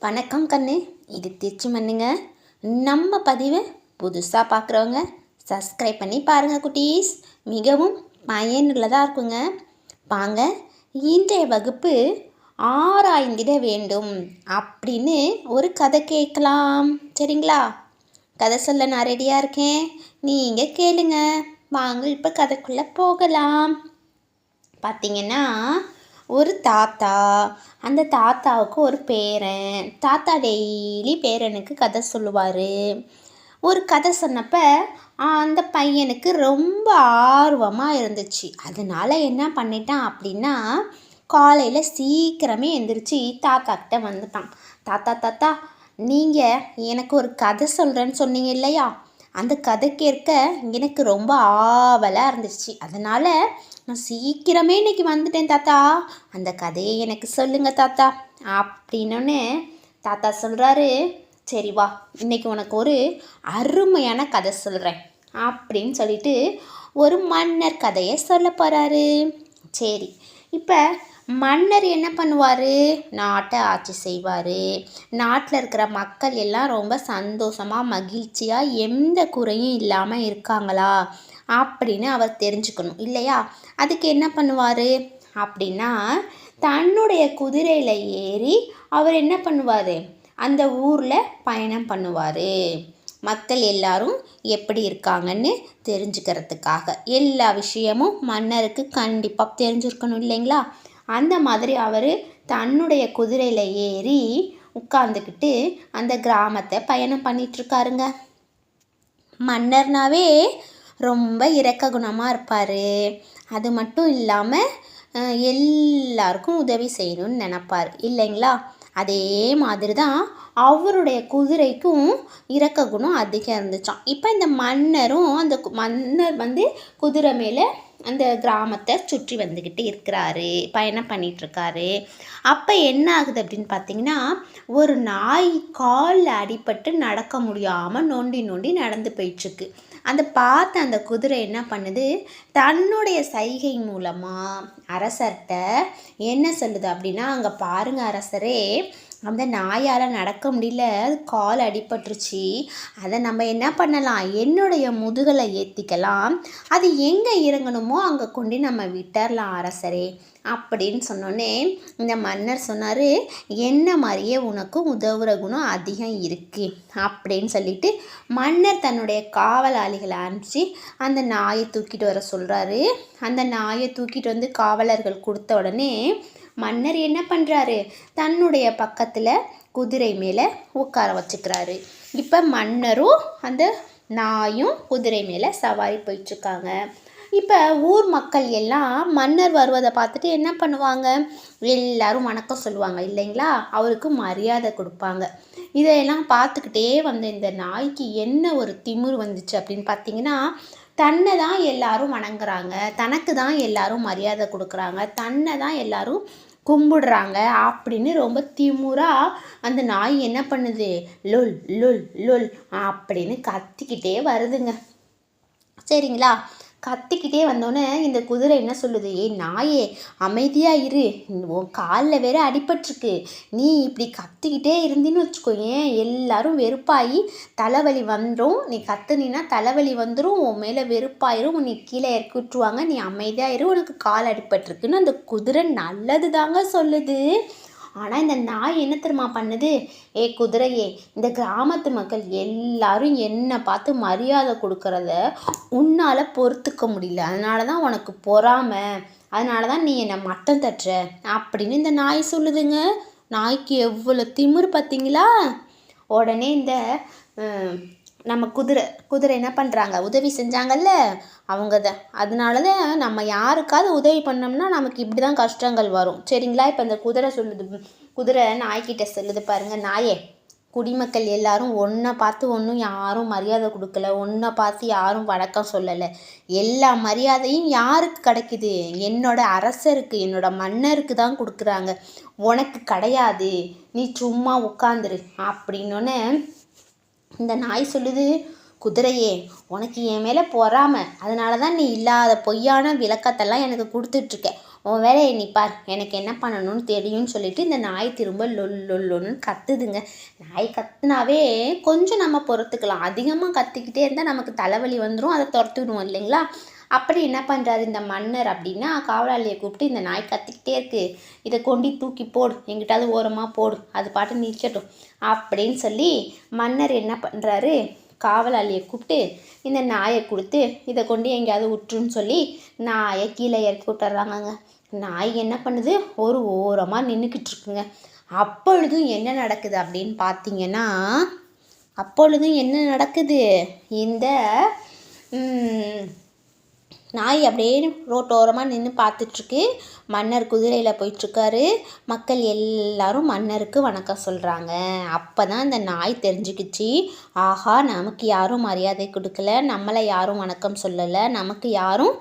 வணக்கம் கண்ணு, இது திருச்சி மண்ணுங்க. நம்ம பதிவை புதுசாக பார்க்குறவங்க சப்ஸ்கிரைப் பண்ணி பாருங்கள் குட்டீஸ். மிகவும் பயனுள்ளதாக இருக்குங்க. வாங்க, இன்றைய வகுப்பு ஆராய்ந்திட வேண்டும் அப்படின்னு ஒரு கதை கேட்கலாம். சரிங்களா? கதை சொல்ல நான் ரெடியாக இருக்கேன், நீங்கள் கேளுங்க. வாங்க இப்போ கதைக்குள்ளே போகலாம். பார்த்தீங்கன்னா, ஒரு தாத்தா, அந்த தாத்தாவுக்கு ஒரு பேரன். தாத்தா டெய்லி பேரனுக்கு கதை சொல்லுவார். ஒரு கதை சொன்னப்போ அந்த பையனுக்கு ரொம்ப ஆர்வமாக இருந்துச்சு. அதனால் என்ன பண்ணிட்டான் அப்படின்னா, காலையில் சீக்கிரமே எந்திரிச்சு தாத்தாக்கிட்ட வந்துட்டான். தாத்தா தாத்தா, நீங்கள் எனக்கு ஒரு கதை சொல்கிறேன்னு சொன்னீங்க இல்லையா? அந்த கதை கேட்க எனக்கு ரொம்ப ஆவலாக இருந்துச்சு. அதனால் நான் சீக்கிரமே இன்றைக்கி வந்துட்டேன் தாத்தா, அந்த கதையை எனக்கு சொல்லுங்கள் தாத்தா அப்படின்னோடனே தாத்தா சொல்கிறாரு, சரி வா, இன்றைக்கி உனக்கு ஒரு அருமையான கதை சொல்கிறேன் அப்படின்னு சொல்லிட்டு ஒரு மன்னர் கதையை சொல்ல போகிறாரு. சரி, இப்போ மன்னர் என்ன பண்ணுவார்? நாட்டை ஆட்சி செய்வார். நாட்டில் இருக்கிற மக்கள் எல்லாம் ரொம்ப சந்தோஷமாக மகிழ்ச்சியாக எந்த குறையும் இல்லாமல் இருக்காங்களா அப்படின்னு அவர் தெரிஞ்சுக்கணும் இல்லையா? அதுக்கு என்ன பண்ணுவார் அப்படின்னா, தன்னுடைய குதிரையில் ஏறி அவர் என்ன பண்ணுவார்? அந்த ஊரில் பயணம் பண்ணுவார். மக்கள் எல்லாரும் எப்படி இருக்காங்கன்னு தெரிஞ்சுக்கிறதுக்காக. எல்லா விஷயமும் மன்னருக்கு கண்டிப்பாக தெரிஞ்சிருக்கணும் இல்லைங்களா? அந்த மாதிரி அவர் தன்னுடைய குதிரையில் ஏறி உட்காந்துக்கிட்டு அந்த கிராமத்தை பயணம் பண்ணிகிட்ருக்காருங்க. மன்னர்னாவே ரொம்ப இரக்க குணமாக இருப்பார். அது மட்டும் இல்லாமல் எல்லாருக்கும் உதவி செய்யணும்னு நினப்பார் இல்லைங்களா? அதே மாதிரி தான் அவருடைய குதிரைக்கும் இரக்க குணம் அதிகம் இருந்துச்சான். இப்போ இந்த மன்னரும் அந்த மன்னர் குதிரை மேலே அந்த கிராமத்தை சுற்றி வந்துக்கிட்டு இருக்கிறாரு, பயணம் பண்ணிகிட்ருக்காரு. அப்போ என்ன ஆகுது அப்படின்னு பார்த்தீங்கன்னா, ஒரு நாய் காலில் அடிபட்டு நடக்க முடியாமல் நொண்டி நொண்டி நடந்து போயிட்டுருக்கு. அந்த பார்த்த அந்த குதிரை என்ன பண்ணுது? தன்னுடைய சைகை மூலமாக அரசர்கிட்ட என்ன சொல்லுது அப்படின்னா, அங்கே பாருங்கள் அரசரே, அந்த நாயால் நடக்க முடியல, அது கால் அடிபட்டுருச்சு. அதை நம்ம என்ன பண்ணலாம்? என்னுடைய முதுகலை ஏற்றிக்கலாம், அது எங்கே இறங்கணுமோ அங்கே கொண்டு நம்ம விட்டுறலாம் அரசரே அப்படின்னு சொன்னோன்னே இந்த மன்னர் சொன்னார், என்ன மாதிரியே உனக்கும் உதவுற குணம் அதிகம் இருக்குது அப்படின்னு சொல்லிட்டு மன்னர் தன்னுடைய காவலாளிகளை அனுப்பிச்சு அந்த நாயை தூக்கிட்டு வர சொல்கிறாரு. அந்த நாயை தூக்கிட்டு வந்து காவலர்கள் கொடுத்த உடனே மன்னர் என்ன பண்ணுறாரு? தன்னுடைய பக்கத்தில் குதிரை மேலே உட்கார வச்சுக்கிறாரு. இப்போ மன்னரும் அந்த நாயும் குதிரை மேலே சவாரி போயிட்டுருக்காங்க. இப்போ ஊர் மக்கள் எல்லாம் மன்னர் வருவதை பார்த்துட்டு என்ன பண்ணுவாங்க? எல்லாரும் வணக்கம் சொல்லுவாங்க இல்லைங்களா? அவருக்கு மரியாதை கொடுப்பாங்க. இதையெல்லாம் பார்த்துக்கிட்டே வந்த இந்த நாய்க்கு என்ன ஒரு திமிரு வந்துச்சு அப்படின்னு பார்த்தீங்கன்னா, தன்னை தான் எல்லாரும் வணங்குறாங்க, தனக்கு தான் எல்லாரும் மரியாதை கொடுக்குறாங்க, தன்னை தான் எல்லாரும் கும்பிடுறாங்க அப்படின்னு ரொம்ப திமுறாக அந்த நாய் என்ன பண்ணுது? லொல் லொல் லொல் அப்படின்னு கத்திக்கிட்டே வருதுங்க. சரிங்களா? கத்திக்கிட்டே வந்தோடனே இந்த குதிரை என்ன சொல்லுது? ஏய் நாயே, அமைதியாக இரு, உன் காலில் வேற அடிபட்டிருக்கு, நீ இப்படி கத்திக்கிட்டே இருந்தின்னு வச்சுக்கோயேன், எல்லாரும் வெறுப்பாகி தலைவலி வந்துடும், நீ கத்துனா தலைவலி வந்துடும், உன் மேலே வெறுப்பாயிரும், நீ கீழே இறக்கி விட்டுருவாங்க, நீ அமைதியாக இரு, உனக்கு கால் அடிபட்டிருக்குன்னு அந்த குதிரை நல்லது தாங்க சொல்லுது. ஆனால் இந்த நாய் என்ன தெரியுமா பண்ணுது? ஏ குதிரையே, இந்த கிராமத்து மக்கள் எல்லாரும் என்னை பார்த்து மரியாதை கொடுக்கறத உன்னால் பொறுத்துக்க முடியல, அதனால தான் உனக்கு பொறாமை, அதனால தான் நீ என்னை மட்டம் தட்டுற அப்படின்னு இந்த நாய் சொல்லுதுங்க. நாய்க்கு எவ்வளோ திமிரு பார்த்தீங்களா? உடனே இந்த நம்ம குதிரை என்ன பண்ணுறாங்க? உதவி செஞ்சாங்கல்ல அவங்க தான். அதனால தான் நம்ம யாருக்காவது உதவி பண்ணோம்னா நமக்கு இப்படி தான் கஷ்டங்கள் வரும். சரிங்களா? இப்போ இந்த குதிரை நாய்கிட்ட சொல்லுது, பாருங்கள் நாயே, குடிமக்கள் எல்லாரும் ஒன்றை பார்த்து ஒன்றும் யாரும் மரியாதை கொடுக்கல, ஒன்றை பார்த்து யாரும் வணக்கம் சொல்லலை, எல்லா மரியாதையும் யாருக்கு கிடைக்குது? என்னோட அரசருக்கு, என்னோட மன்னருக்கு தான் கொடுக்குறாங்க, உனக்கு கிடையாது, நீ சும்மா உட்காந்துரு அப்படின்னோடனே இந்த நாய் சொல்லுது, குதிரையே, உனக்கு என் மேலே பொறாமை, அதனால தான் நீ இல்லாத பொய்யான விளக்கத்தெல்லாம் எனக்கு கொடுத்துட்ருக்க, உன் வேலையை நீ பார், எனக்கு என்ன பண்ணணும்னு தெரியும்னு சொல்லிட்டு இந்த நாய் திரும்ப லொல்லொன்னு கத்துதுங்க. நாய் கத்துனாவே கொஞ்சம் நம்ம பொறுத்துக்கலாம், அதிகமாக கத்திக்கிட்டே இருந்தால் நமக்கு தலைவலி வந்துடும், அதை துரத்துடுவோம் இல்லைங்களா. அப்படி என்ன பண்ணுறாரு இந்த மன்னர் அப்படின்னா, காவலாளியை கூப்பிட்டு இந்த நாய் கத்திக்கிட்டே இருக்குது, இதை கொண்டு தூக்கி போடு, எங்கிட்டாவது ஓரமாக போடு, அது பாட்டு நிற்கட்டும் அப்படின்னு சொல்லி மன்னர் என்ன பண்ணுறாரு, காவலாளியை கூப்பிட்டு இந்த நாயை கொடுத்து இதை கொண்டு எங்கேயாவது விட்டுருன்னு சொல்லி நாயை கீழே இறக்கி விட்டுறாங்கங்க. நாய் என்ன பண்ணுது, ஒரு ஓரமாக நின்றுக்கிட்டு இருக்குங்க. அப்பொழுதும் என்ன நடக்குது அப்படின்னு பார்த்தீங்கன்னா, இந்த நாய் அப்படியே ரோட்டோரமாக நின்று பார்த்துட்ருக்கு. மன்னர் குதிரையில் போயிட்டுருக்காரு. மக்கள் எல்லாரும் மன்னருக்கு வணக்கம் சொல்கிறாங்க. அப்போ தான் இந்த நாய் தெரிஞ்சுக்கிச்சு, ஆஹா நமக்கு யாரும் மரியாதை கொடுக்கல, நம்மளை யாரும் வணக்கம் சொல்லலை, நமக்கு யாரும்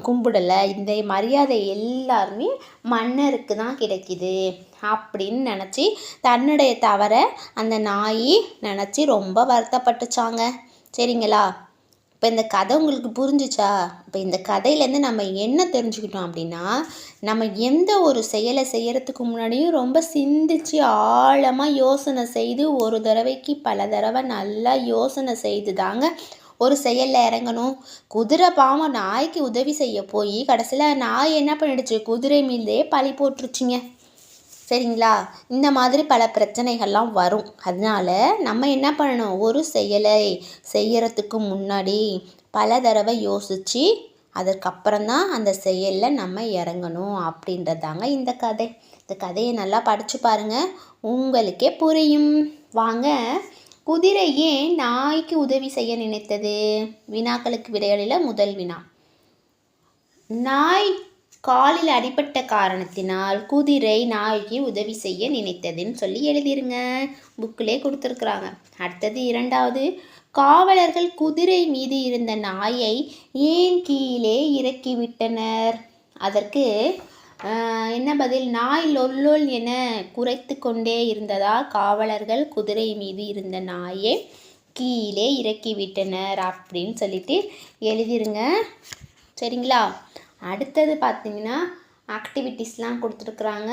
கும்பிடலை, இந்த மரியாதை எல்லாருமே மன்னருக்கு தான் கிடைக்கிது அப்படின்னு நினச்சி தன்னுடைய தவறை அந்த நாய் நினச்சி ரொம்ப வருத்தப்பட்டுச்சாங்க. சரிங்களா. இப்போ இந்த கதை உங்களுக்கு புரிஞ்சிச்சா? இப்போ இந்த கதையிலேருந்து நம்ம என்ன தெரிஞ்சுக்கிட்டோம் அப்படின்னா, நம்ம எந்த ஒரு செயலை செய்கிறதுக்கு முன்னாடியும் ரொம்ப சிந்திச்சு ஆழமாக யோசனை செய்து ஒரு தடவைக்கு பல தடவை நல்லா யோசனை செய்து தாங்க ஒரு செயலில் இறங்கணும். குதிரை பாவம் நாய்க்கு உதவி செய்ய போய் கடைசியில் நாய் என்ன பண்ணிடுச்சு, குதிரை மீதே பழி போட்டுருச்சுங்க. சரிங்களா. இந்த மாதிரி பல பிரச்சனைகள்லாம் வரும். அதனால் நம்ம என்ன பண்ணணும், ஒரு செயலை செய்கிறதுக்கு முன்னாடி பல தடவை யோசித்து அதுக்கப்புறம்தான் அந்த செயலில் நம்ம இறங்கணும் அப்படின்றதாங்க இந்த கதை. இந்த கதையை நல்லா படித்து பாருங்கள், உங்களுக்கே புரியும். வாங்க, குதிரை ஏன் நாய்க்கு உதவி செய்ய நினைத்தது? வினாக்களுக்கு விடைகளில் முதல் வினா, நாய் காலில் அடிபட்ட காரணத்தினால் குதிரை நாய்க்கு உதவி செய்ய நினைத்ததுன்னு சொல்லி எழுதிருங்க, புக்கிலே கொடுத்துருக்குறாங்க. அடுத்தது இரண்டாவது, காவலர்கள் குதிரை மீது இருந்த நாயை ஏன் கீழே இறக்கிவிட்டனர்? அதற்கு என்ன பதில், நாய் லொல்லொல் என குறைத்து கொண்டே இருந்ததால் காவலர்கள் குதிரை மீது இருந்த நாயை கீழே இறக்கிவிட்டனர் அப்படின்னு சொல்லிட்டு எழுதிருங்க. சரிங்களா. அடுத்தது பார்த்திங்கன்னா ஆக்டிவிட்டீஸ்லாம் கொடுத்துருக்குறாங்க,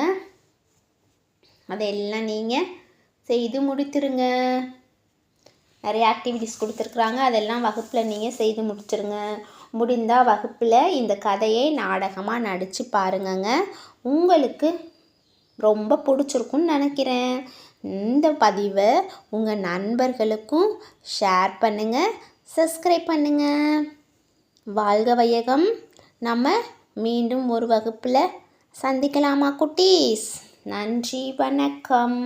அதையெல்லாம் நீங்கள் செய்து முடித்துருங்க. நிறைய ஆக்டிவிட்டீஸ் கொடுத்துருக்குறாங்க, அதெல்லாம் வகுப்பில் நீங்கள் செய்து முடிச்சிருங்க. முடிந்தால் வகுப்பில் இந்த கதையை நாடகமாக நடித்து பாருங்கங்க, உங்களுக்கு ரொம்ப பிடிச்சிருக்குன்னு நினைக்கிறேன். இந்த பதிவை உங்கள் நண்பர்களுக்கும் ஷேர் பண்ணுங்கள், சப்ஸ்கிரைப் பண்ணுங்கள். வாழ்க வையகம். நம்ம மீண்டும் ஒரு வகுப்பில் சந்திக்கலாமா குட்டீஸ்? நன்றி, வணக்கம்.